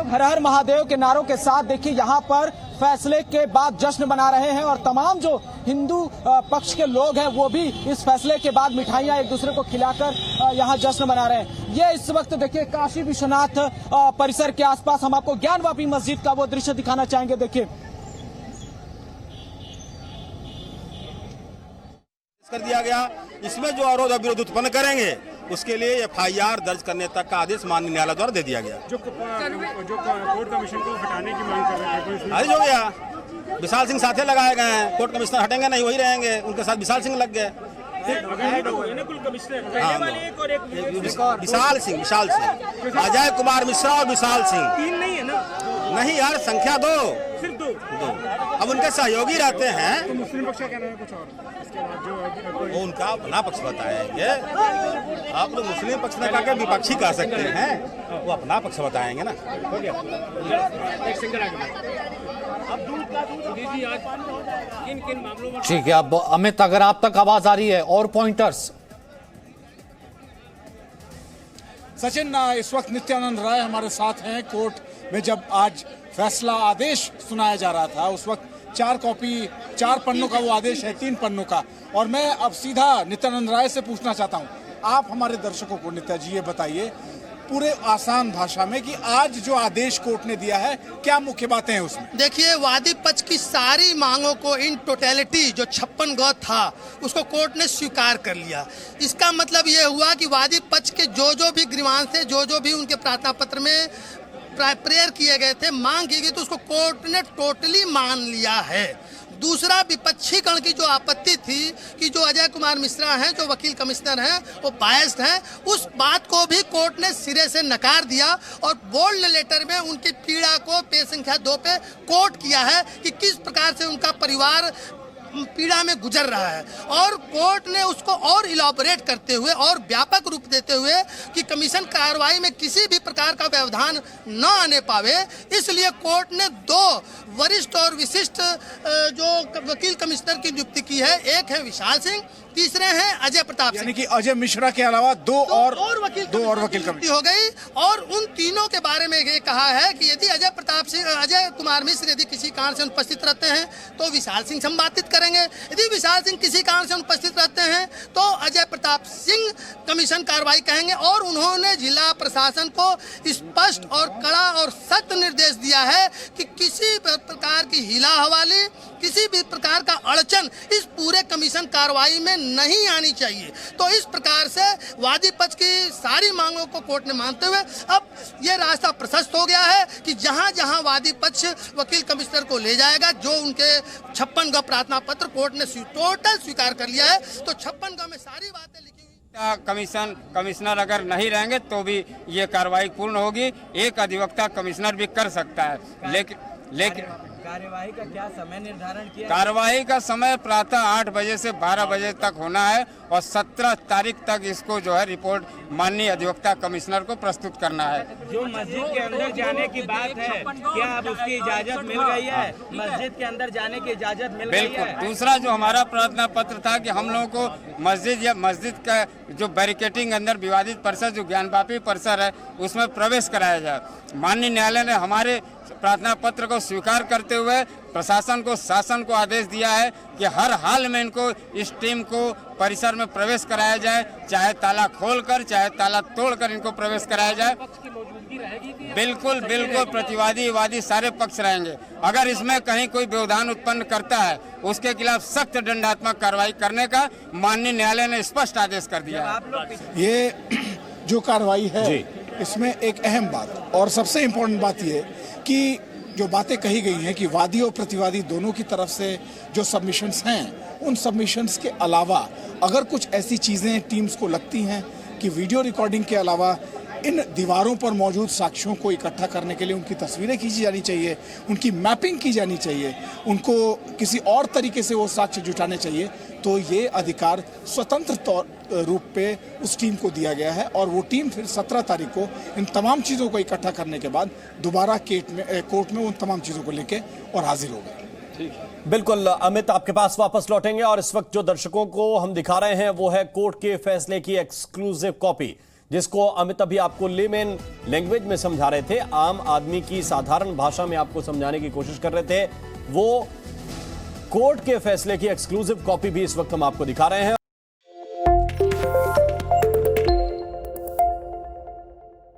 हर हर महादेव के नारों के साथ देखिए यहाँ पर फैसले के बाद जश्न मना रहे हैं और तमाम जो हिंदू पक्ष के लोग हैं वो भी इस फैसले के बाद मिठाइयां एक दूसरे को खिलाकर यहाँ जश्न मना रहे हैं। ये इस वक्त देखिए काशी विश्वनाथ परिसर के आसपास हम आपको ज्ञानवापी मस्जिद का वो दृश्य दिखाना चाहेंगे। देखिए कर दिया गया, इसमें जो अवरोध विरोध उत्पन्न करेंगे उसके लिए FIR दर्ज करने तक का आदेश माननीय न्यायालय द्वारा दे दिया गया। जो कोर्ट कमीशन को हटाने की मांग कर रहे थे खारिज हो गया। विशाल सिंह साथे लगाए गए हैं, कोर्ट कमिश्नर हटेंगे नहीं, वही रहेंगे, उनके साथ विशाल सिंह लग गए। विशाल सिंह, अजय कुमार मिश्रा और विशाल सिंह, तीन नहीं है ना? नहीं यार, संख्या दो, सिर्फ दो। अब उनके सहयोगी रहते हैं तो मुस्लिम पक्ष का कहना है कुछ और, इसके बाद जो वो उनका अपना पक्ष बताएंगे। आप लोग मुस्लिम पक्ष ने कहा विपक्षी कह सकते हैं, वो अपना पक्ष बताएंगे ना। हो गया। एक सिंगल ठीक है। अब अमित, अगर आप तक आवाज आ रही है और पॉइंटर्स। सचिन, इस वक्त नित्यानंद राय हमारे साथ हैं। कोर्ट में जब आज फैसला आदेश सुनाया जा रहा था उस वक्त 4 पन्नों का वो आदेश है, 3 पन्नों का। और मैं अब सीधा नित्यानंद राय से पूछना चाहता हूँ, आप हमारे दर्शकों को नित्या जी ये बताइए पूरे आसान भाषा में कि आज जो आदेश कोर्ट ने दिया है क्या मुख्य बातें हैं उसमें। देखिए, वादी पक्ष की सारी मांगों को इन टोटलिटी जो 56 गौ था उसको कोर्ट ने स्वीकार कर लिया। इसका मतलब ये हुआ कि वादी पक्ष के जो भी ग्रीवांस थे, जो भी उनके प्रार्थना पत्र में प्रेयर किए गए थे, मांग की गई, तो उसको कोर्ट ने टोटली मान लिया है। दूसरा, विपक्षी गण की जो आपत्ति थी कि जो अजय कुमार मिश्रा हैं, जो वकील कमिश्नर हैं, वो बायस्ड हैं, उस बात को भी कोर्ट ने सिरे से नकार दिया और बोल्ड लेटर में उनकी पीड़ा को पेज संख्या 2 पे कोट किया है कि किस प्रकार से उनका परिवार पीड़ा में गुजर रहा है। और कोर्ट ने उसको और इलाबोरेट करते हुए और व्यापक रूप देते हुए कि कमीशन कार्रवाई में किसी भी प्रकार का व्यवधान न आने पावे, इसलिए कोर्ट ने 2 वरिष्ठ और विशिष्ट जो वकील कमिश्नर की नियुक्ति की है। एक है विशाल सिंह, तीसरे हैं अजय प्रताप सिंह, यानी कि अजय मिश्रा के अलावा दो और वकील कमिश्नर हो गई। और उन तीनों के बारे में ये कहा है कि यदि अजय कुमार मिश्र यदि किसी कारण से उपस्थित रहते हैं तो विशाल सिंह संपादित करेंगे, यदि विशाल सिंह किसी कारण से उपस्थित रहते हैं तो अजय प्रताप सिंह कमीशन कार्रवाई कहेंगे। और उन्होंने जिला प्रशासन को स्पष्ट और कड़ा और सख्त निर्देश दिया है कि किसी प्रकार की हिला हवाली, किसी भी प्रकार का अड़चन इस पूरे कमीशन कार्रवाई में नहीं आनी चाहिए। तो इस प्रकार से वादी पक्ष की सारी मांगों को कोर्ट ने मानते हुए अब ये रास्ता प्रशस्त हो गया है कि जहां जहां वादी पक्ष वकील कमिश्नर को ले जाएगा, जो उनके 56 गौ प्रार्थना पत्र कोर्ट ने टोटल स्वीकार कर लिया है, तो 56 गौ में सारी बातें लिखी हुई। कमिश्नर अगर नहीं रहेंगे तो भी ये कार्रवाई पूर्ण होगी। एक अधिवक्ता कमिश्नर भी कर सकता है, लेकिन कार्यवाही का क्या समय निर्धारण किया? कार्यवाही का समय प्रातः 8 बजे से 12 बजे तक होना है और 17 तारीख तक इसको जो है रिपोर्ट माननीय अधिवक्ता कमिश्नर को प्रस्तुत करना है। जो मस्जिद के अंदर जाने की बात है, क्या अब उसकी इजाजत मिल गई है? मस्जिद के अंदर जाने की इजाजत मिल गई है? बिल्कुल। दूसरा जो हमारा प्रार्थना पत्र था कि हम लोगों को मस्जिद का जो बैरिकेटिंग अंदर विवादित परिसर जो ज्ञानवापी परिसर है उसमें प्रवेश कराया जाए। माननीय न्यायालय ने हमारे प्रार्थना पत्र को स्वीकार करते हुए प्रशासन को, शासन को आदेश दिया है कि हर हाल में इनको इस टीम को परिसर में प्रवेश कराया जाए, चाहे ताला खोलकर चाहे ताला तोड़कर इनको प्रवेश कराया जाए। बिल्कुल, प्रतिवादी वादी सारे पक्ष रहेंगे। अगर इसमें कहीं कोई व्यवधान उत्पन्न करता है उसके खिलाफ सख्त दंडात्मक कार्रवाई करने का माननीय न्यायालय ने स्पष्ट आदेश कर दिया है। ये जो कार्रवाई है इसमें एक अहम बात और सबसे इम्पोर्टेंट बात ये कि जो बातें कही गई हैं कि वादी और प्रतिवादी दोनों की तरफ से जो सबमिशंस हैं, उन सबमिशंस के अलावा अगर कुछ ऐसी चीज़ें टीम्स को लगती हैं कि वीडियो रिकॉर्डिंग के अलावा इन दीवारों पर मौजूद साक्ष्यों को इकट्ठा करने के लिए उनकी तस्वीरें खींची जानी चाहिए, उनकी मैपिंग की जानी चाहिए, उनको किसी और तरीके से वो साक्ष्य जुटाने चाहिए, तो ये अधिकार स्वतंत्र रूप पे उस टीम को दिया गया है। और वो टीम फिर 17 तारीख को इन तमाम चीज़ों को इकट्ठा करने के बाद दोबारा कोर्ट में उन तमाम चीज़ों को लेके और हाजिर हो गए। बिल्कुल अमित, आपके पास वापस लौटेंगे और इस वक्त जो दर्शकों को हम दिखा रहे हैं वो है कोर्ट के फैसले की एक्सक्लूसिव कॉपी, जिसको अमित अभी आपको लेमेन लैंग्वेज में समझा रहे थे, आम आदमी की साधारण भाषा में आपको समझाने की कोशिश कर रहे थे, वो कोर्ट के फैसले की एक्सक्लूसिव कॉपी भी इस वक्त हम आपको दिखा रहे हैं।